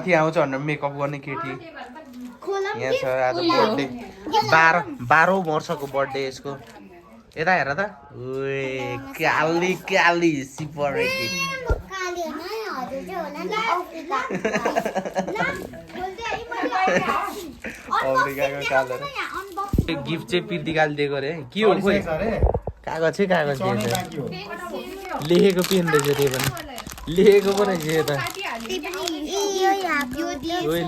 माथि आउँछ भनेर मेकअप गर्ने केटी यहाँ छ। आज बर्थडे 12औं वर्षको बर्थडे यसको। यता हेर त ओए काली काली सिपरेकी अफ्रिकाको कालो गिफ्ट चाहिँ पिर्तिकाले दिएको रे के हो खोइ कागज चाहिँ कागज लेखेको पेन रहेछ त्यही पनि लेखेको पो रहेछ यो त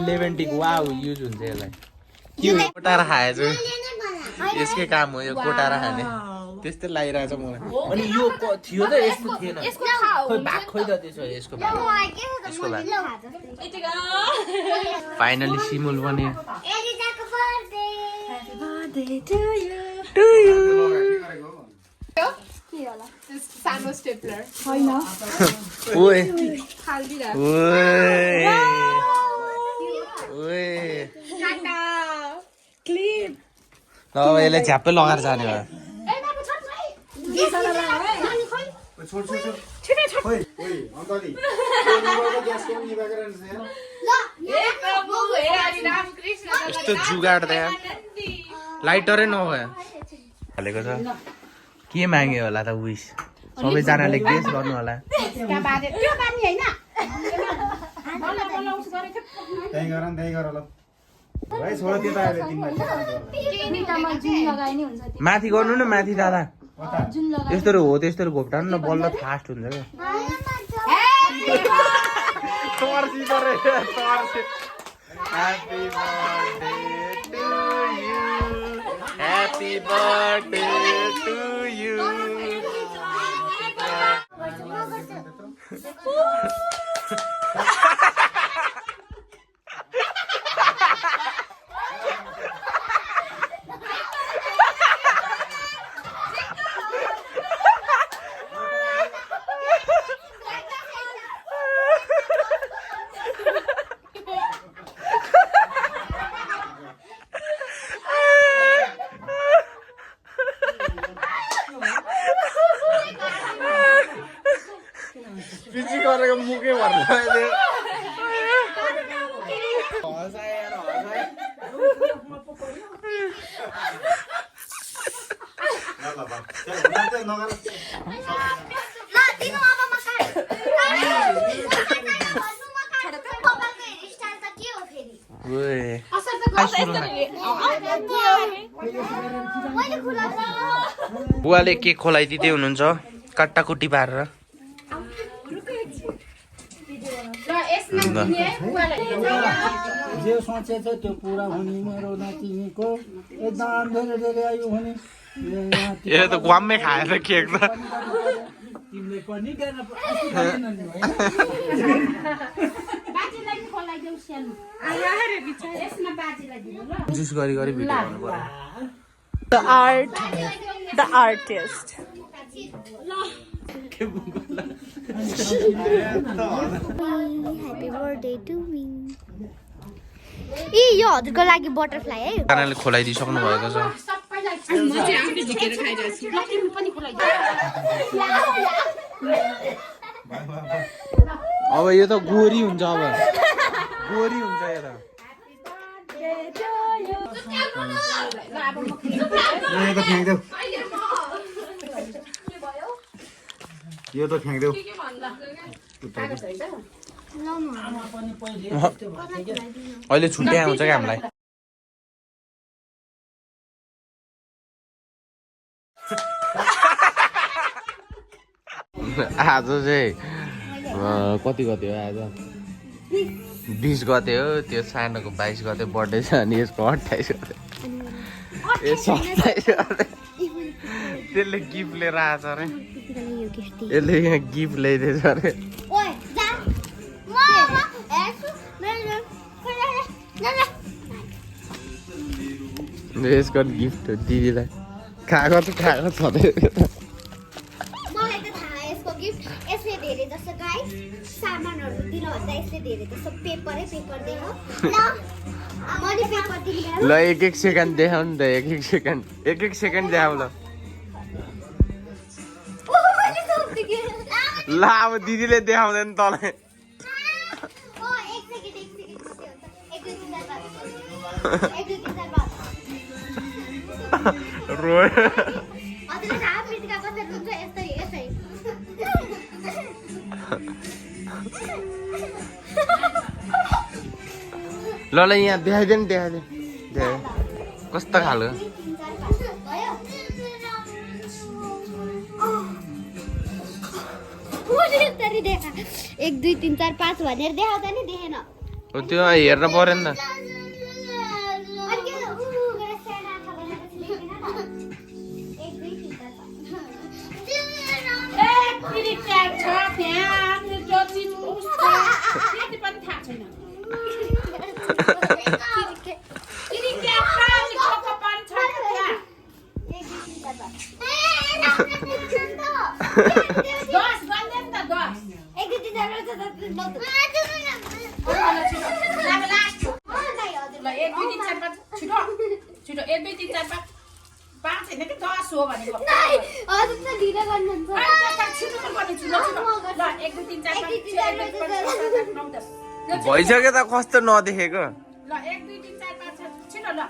लेभेन्टिक वाउ युज हुन्छ यसलाई के हो कोटाएर खाएछ यसकै काम हो यो कोटाएर खाने त्यस्तै लागिरहेछ मलाई अनि यो थियो त यस्तो थिएन खोइ भाग खोइ त त्यसो यसको भाग फाइनली सिमुल बन्यो सानो स्टेपलर ओए क्लिप अब यसलाई झ्याप्पै लगाएर जाने भयो यस्तो जुगाड त्यहाँ लाइटरै नभयो हालेको छ के माग्यो होला त विश सबैजनाले गेस गर्नु होला माथि गर्नु न माथि दादा यस्तोहरू हो त्यस्तोहरू घोप्टाउनु न बल्ल फास्ट हुन्छ Happy birthday to you. Peachy गरेको मुकै भर्नु बुवाले केक खोलाइदिँदै हुनुहुन्छ काट्टाकुटी पारेर जे सोचेछ त्यो पुरा हुने मेरो नातिनीको एकदम धेरै धेरै आयु हुने यो त ग्वाममै खाएर केक त तिमीले पनि गर्न जुस गरी गरी भिडियो गर्नु पर्यो The artist. Happy birthday to me. यो हजुरको लागि बटरफ्लाई है कानाले खोलाइदिइसक्नु भएको छ अब यो त गोरी हुन्छ अब गोरी हुन्छ यो त यो त फ्याँक्देऊ अहिले छुट्टै आउँछ क्या हामीलाई आज चाहिँ कति गते हो आज 20 गते हो त्यो सानोको 22 गते बर्थडे छ अनि यसको 28 गते ए 27 गते त्यसले गिफ्ट लिएर आएछ अरे यसले यहाँ गिफ्ट ल्याइदिएछ अरे यसको गिफ्ट हो दिदीलाई कागज छँदै ल एक सेकेन्ड देखाउ नि त एक सेकेन्ड देखाउ ल ल अब दिदीले देखाउँदैन तँलाई रोए ल ल यहाँ देखाइदे नि देखाइदे कस्तो खालको 1 2 3 4 5 भनेर देखाउँदा नि देखेन हो त्यो हेर्न पर्यो नि त भइसक्यो त कस्तो नदेखेको ल 1 2 3 4 5 6 छिटो ल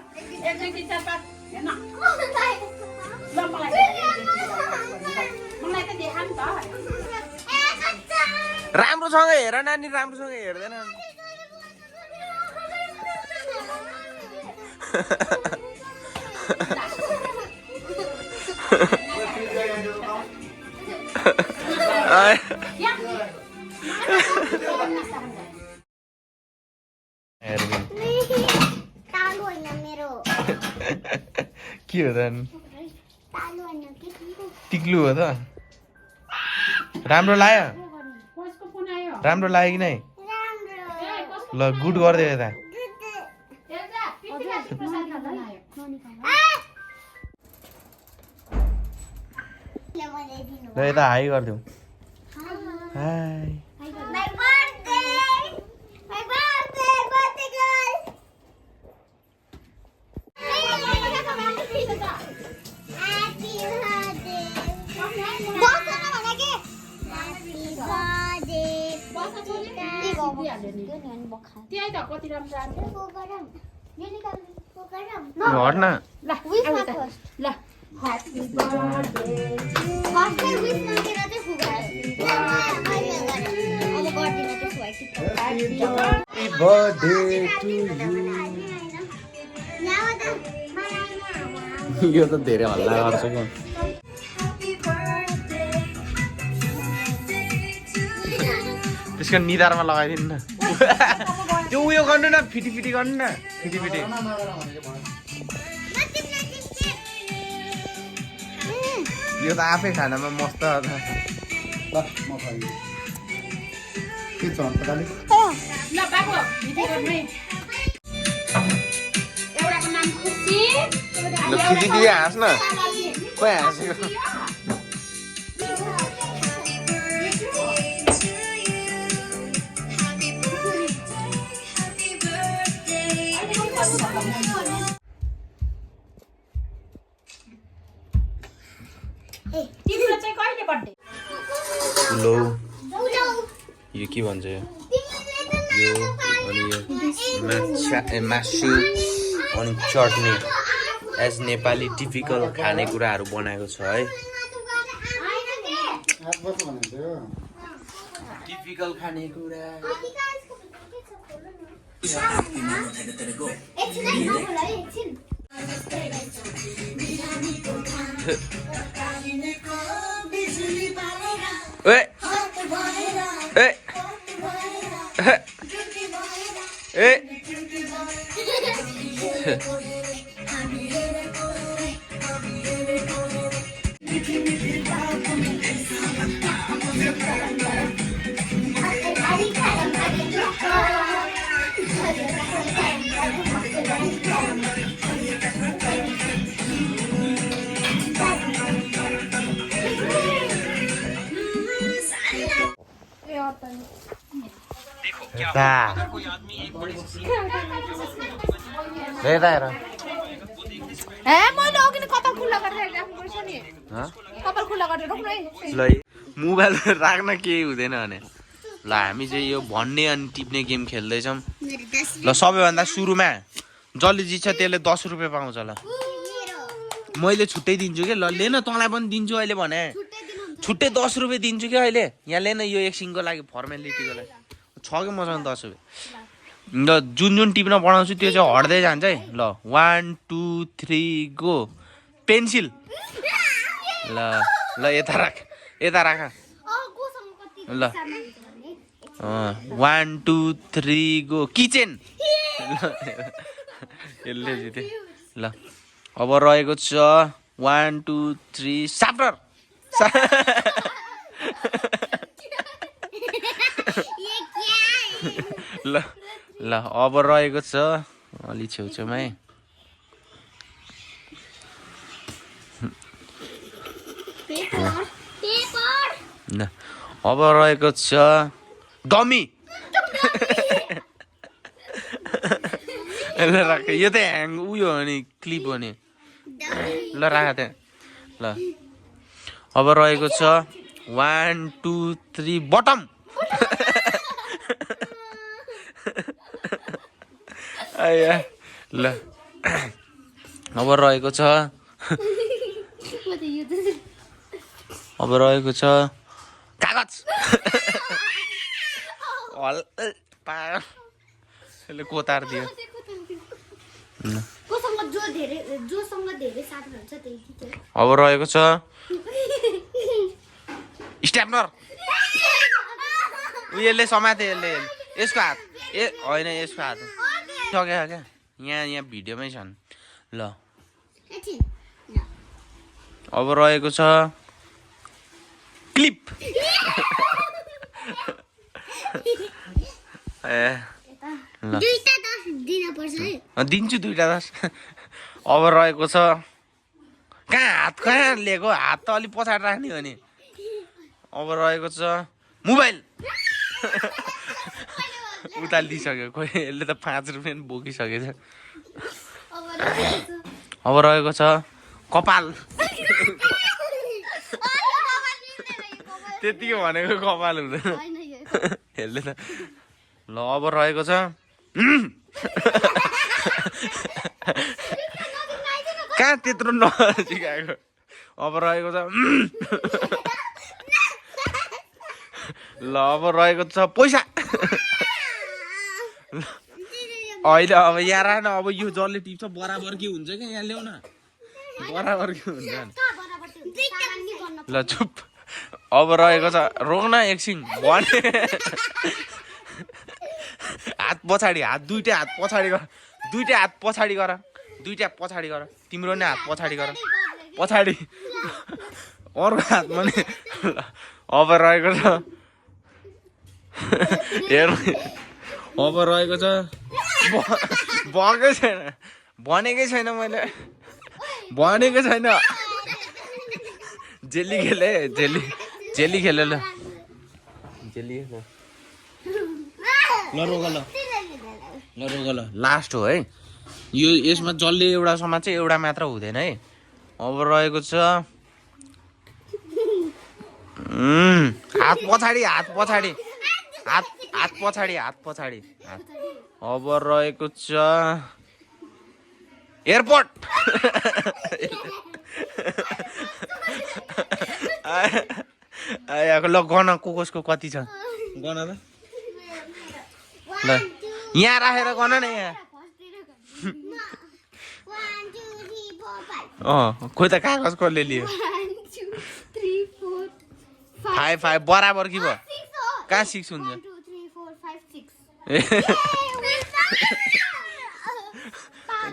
1 2 3 4 5 हेर्न ल मलाई त देखा नि त राम्रोसँग हेर नानी राम्रोसँग हेर्दैन के हो त टिक्लु हो त राम्रो लाग्यो राम्रो लाग्यो कि नै ल गुड गरिदियो यता ल यता हाई गरिदिउँ हाई त्यही त कति राम्रो हट न ल ल ह्यापी बर्थडे यो त धेरै हल्ला गर्छ क्या त्यसको निधारमा लगाइदिनु न त्यो उयो गर्नु न फिटी फिटी गर्नु न फिटी फिटी यो त आफै खानामा मस्त ल म खाइदिन्छु के छ अन्त खालि ल बाबु भिडियो गर्नु एउटाको नाम खुसी ल खुसी दिदी हाँस न खोइ हाँसेको तिम्रो चाहिँ कहिले बर्थडे पुलौ यो के भन्छ यो अनि यो मासु अनि चटनी एज नेपाली टिपिकल खानेकुराहरू बनाएको छ है टिपिकल खानेकुरा मोबाइल राख्न केही हुँदैन भने ल हामी चाहिँ यो भन्ने अनि टिप्ने गेम खेल्दैछौँ ल सबैभन्दा सुरुमा जसले जित्छ त्यसले 10 रुपियाँ पाउँछ ल मैले छुट्टै दिन्छु कि ल ले न तँलाई पनि दिन्छु अहिले भने छुट्टै 10 रुपियाँ दिन्छु कि अहिले यहाँ ले न यो एकछिनको लागि फर्मेलिटीको लागि छ कि मसँग 10 रुपियाँ ल जुन जुन टिप्न पढाउँछु त्यो चाहिँ हट्दै जान्छ है ल 1 2 3 गो पेन्सिल ल ल यता राख ल 1 2 3 गो किचन यसले जिते ल अब रहेको छ 1 2 3 साफ्टर ल ल अब रहेको छ अलि छेउछेउमै ल अब रहेको छ डमी ल राख यो त ह्याङ उयो हो नि क्लिप हो नि ल राख त्यहाँ ल अब रहेको छ 1 2 3 बटम ल अब रहेको छ कागज यसले कोतार दियो अब रहेको छ स्ट्याप्लर यसले समाते यसको हात होइन यसको हात सक्यो क्या यहाँ भिडियोमै छन् ल अब रहेको छ क्लिप ल दिन्छु 2टा 10 अब रहेको छ कहाँ लिएको हात त अलिक पछाडि राख्ने हो नि अब रहेको छ मोबाइल उता लिइसक्यो खोइ यसले त 5 रुपियाँ पनि बोकिसकेछ अब रहेको छ कपाल त्यतिकै भनेको कपाल हुँदैन यसले त ल अब रहेको छ कहाँ त्यत्रो नजिक आएको अब रहेको छ ल अब रहेको छ पैसा होइन अब यहाँ राख्न अब यो जसले टिप्छ बराबर के हुन्छ क्या यहाँ ल्याउ न बराबर के हुन्छ ल चुप अब रहेको छ रोक न एकछिन भने हात पछाडि हात दुईटा हात पछाडि गर दुईटा हात पछाडि गर दुईटा पछाडि गर तिम्रो नै हात पछाडि गर पछाडि अर्को हातमा नि अब रहेको छ हेर्नु अब रहेको छ भएकै छैन भनेकै छैन मैले भनेको छैन जेली खेले जेली खेले ल जेली ल रोग ल लास्ट हो है यो यसमा जसले एउटा समाज चाहिँ एउटा मात्र हुँदैन है अब रहेको छ हात पछाडि हात पछाडि हात हात पछाडि हात पछाडि अब रहेको छ एयरपोर्ट ल गन कसको कति छ गन त ल यहाँ राखेर गन न यहाँ खोइ त कागज कसले लियो 5 बराबर कि भयो कहाँ 6 हुन्छ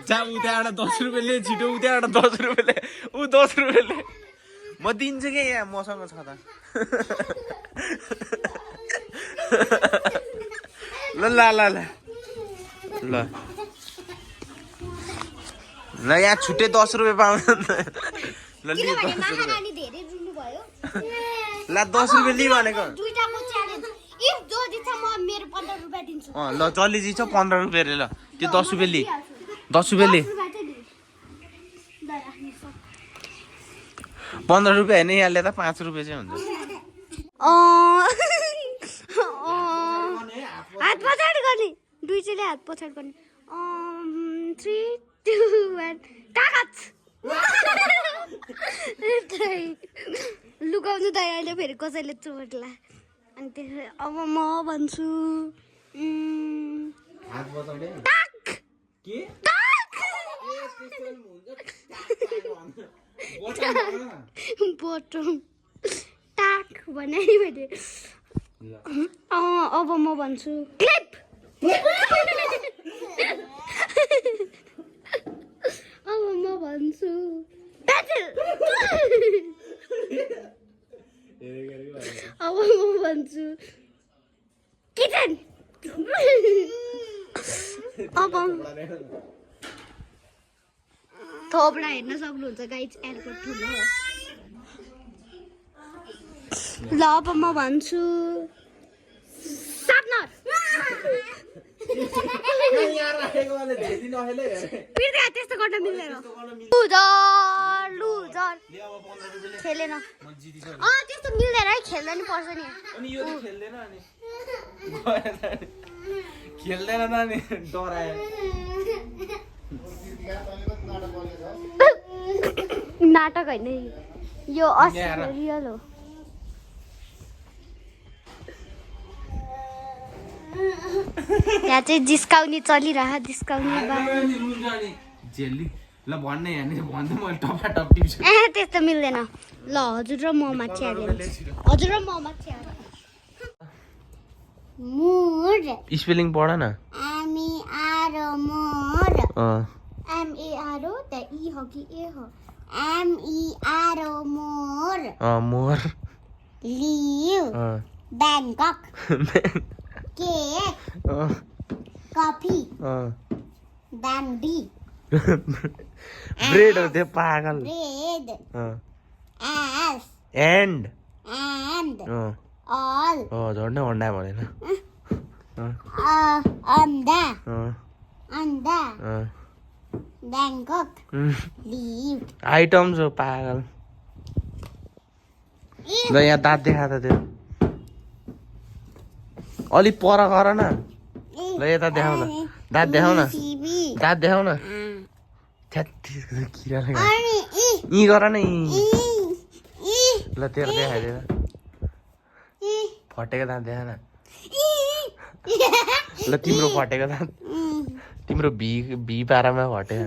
जा उताबाट 10 रुपियाँ ले छिटो उताबाट 10 रुपियाँ ले ऊ 10 रुपियाँ ले म दिन्छु कि यहाँ मसँग छ त ल ल ल ल ल यहाँ छुट्टै 10 रुपियाँ पाउँछ ल लि 10 रुपियाँ ल 10 रुपियाँ लि भनेको ल जसले जित्छ 15 रुपियाँ रे ल त्यो 10 रुपियाँ लि 10 रुपियाँ लि 15 रुपियाँ होइन यहाँले त 5 रुपियाँ चाहिँ हुन्छ हात पछाडि गर्ने दुईचोटि हात पछाडि गर्ने 3, 2, 1 कागज लुकाउनु त अहिले फेरि कसैले चोट्ला अनि त्यसपछि अब म भन्छु हात बचाउने टाक के टाक बटम टाक भने मैले अब म भन्छु क्लिप अब म भन्छु पेन्सिल अब म भन्छु किचन अब थोप्रा हेर्न सक्नुहुन्छ गाइज एयरपोर्ट ठुलो हो ल अब म भन्छु सार्पनर त्यस्तो गर्न मिल्दैन लुजर खेलेन त्यस्तो मिल्दैन है खेल्दा नि पर्छ नि खेल्दैन त नि डरायो नाटक होइन यो असली रियल हो यहाँ चाहिँ जिस्काउने चलिरह जिस्काउने झेल्ली ल भन्ने यहाँ भन्दै मैले टपाटप टिप्छु त्यस्तो मिल्दैन ल हजुर र म माथि हालेँ हजुर र म माथि हालेँ मोर स्पेलिङ पढ न M-E-R-O मोर M-A-R-O त E हो कि A हो M-E-R-O मोर मोर लिभ ब्याङ्कक केक कफी ब्यान्डी ब्रेड हो त्यो पागल ब्रेड एस एन्ड एन्ड अल झन्डै अन्डा भनेन अन्डा अन्डा ब्याङ्कक लिभ आइटम्स हो पागल ल यहाँ दाँत देखा त त्यो अलिक पर गर न ल यता देखाउ न दाँत देखाउ न दाँत देखाउ न किरा यी गर न ल तेरो देखाइदिएर फटेको दाँत देखा न ल तिम्रो फटेको दाँत तिम्रो भी पारामा फटेको